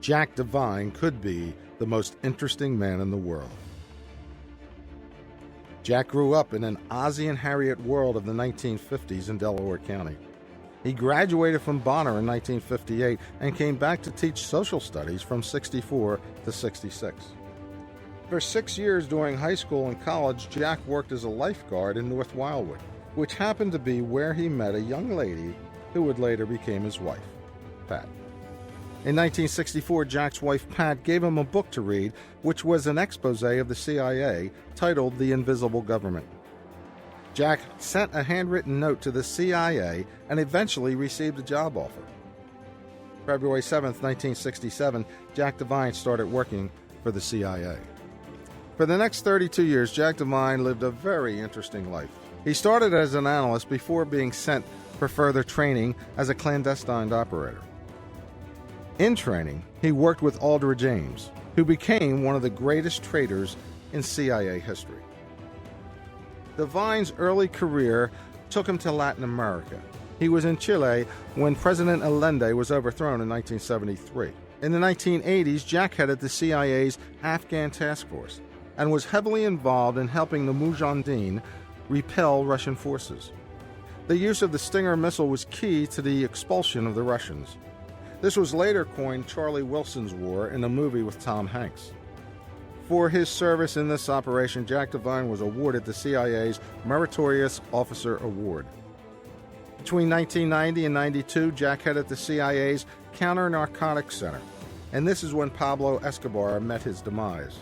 Jack Devine could be the most interesting man in the world. Jack grew up in an Ozzie and Harriet world of the 1950s in Delaware County. He graduated from Bonner in 1958 and came back to teach social studies from 64 to 66. For 6 years during high school and college, Jack worked as a lifeguard in North Wildwood, which happened to be where he met a young lady who would later become his wife, Pat. In 1964, Jack's wife, Pat, gave him a book to read, which was an expose of the CIA titled The Invisible Government. Jack sent a handwritten note to the CIA and eventually received a job offer. February 7, 1967, Jack Devine started working for the CIA. For the next 32 years, Jack Devine lived a very interesting life. He started as an analyst before being sent for further training as a clandestine operator. In training, he worked with Aldrich Ames, who became one of the greatest traitors in CIA history. Devine's early career took him to Latin America. He was in Chile when President Allende was overthrown in 1973. In the 1980s, Jack headed the CIA's Afghan task force and was heavily involved in helping the Mujahideen repel Russian forces. The use of the Stinger missile was key to the expulsion of the Russians. This was later coined Charlie Wilson's War in a movie with Tom Hanks. For his service in this operation, Jack Devine was awarded the CIA's Meritorious Officer Award. Between 1990 and 92, Jack headed the CIA's Counter-Narcotics Center, and this is when Pablo Escobar met his demise.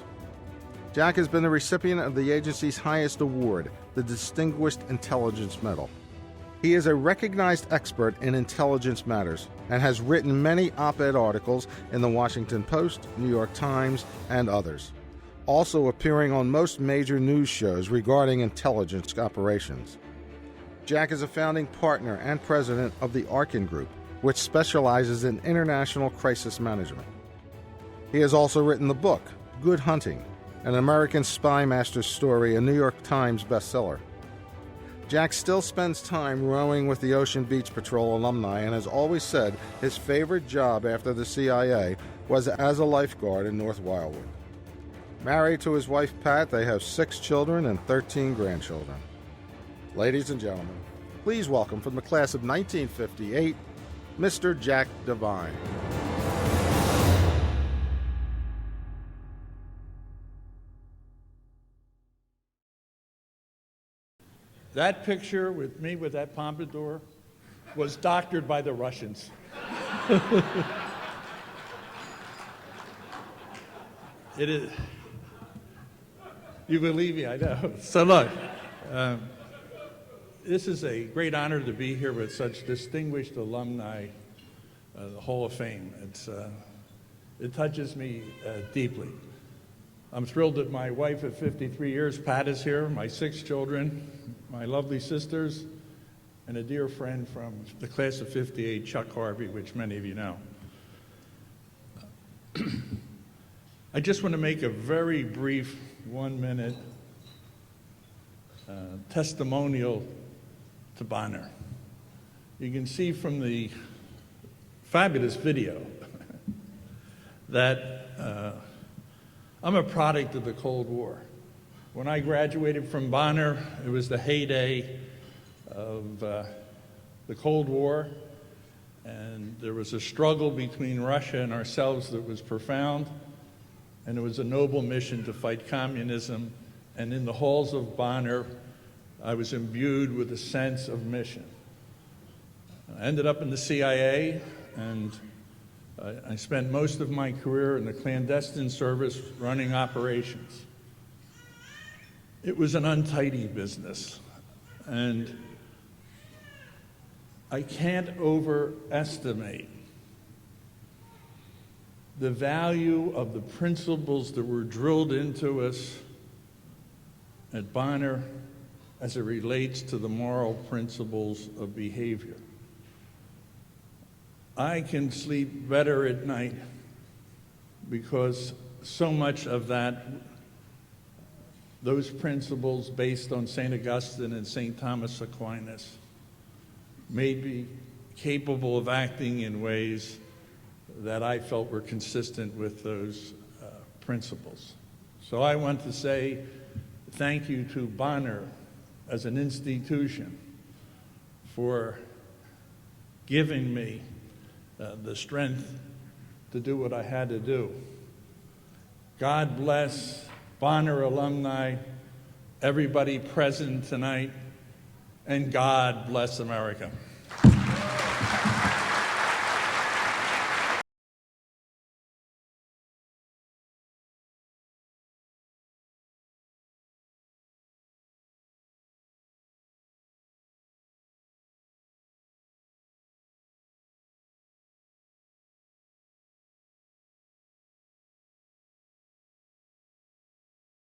Jack has been the recipient of the agency's highest award, the Distinguished Intelligence Medal. He is a recognized expert in intelligence matters and has written many op-ed articles in the Washington Post, New York Times, and others, also appearing on most major news shows regarding intelligence operations. Jack is a founding partner and president of the Arkin Group, which specializes in international crisis management. He has also written the book, Good Hunting, an American spy master's story, a New York Times bestseller. Jack still spends time rowing with the Ocean Beach Patrol alumni and has always said his favorite job after the CIA was as a lifeguard in North Wildwood. Married to his wife Pat, they have 6 children and 13 grandchildren. Ladies and gentlemen, please welcome from the class of 1958, Mr. Jack Devine. That picture with me with that pompadour was doctored by the Russians. It is. You believe me, I know. So look, this is a great honor to be here with such distinguished alumni, the Hall of Fame. It touches me deeply. I'm thrilled that my wife of 53 years, Pat, is here, my 6 children, my lovely sisters, and a dear friend from the class of 58, Chuck Harvey, which many of you know. I just want to make a very brief 1-minute testimonial to Bonner. You can see from the fabulous video that I'm a product of the Cold War. When I graduated from Bonner, it was the heyday of the Cold War, and there was a struggle between Russia and ourselves that was profound, and it was a noble mission to fight communism, and in the halls of Bonner, I was imbued with a sense of mission. I ended up in the CIA, and I spent most of my career in the clandestine service running operations. It was an untidy business, and I can't overestimate the value of the principles that were drilled into us at Bonner as it relates to the moral principles of behavior. I can sleep better at night because so much of that, those principles based on St. Augustine and St. Thomas Aquinas, made me capable of acting in ways that I felt were consistent with those principles. So I want to say thank you to Bonner as an institution for giving me the strength to do what I had to do. God bless Bonner alumni, everybody present tonight, and God bless America.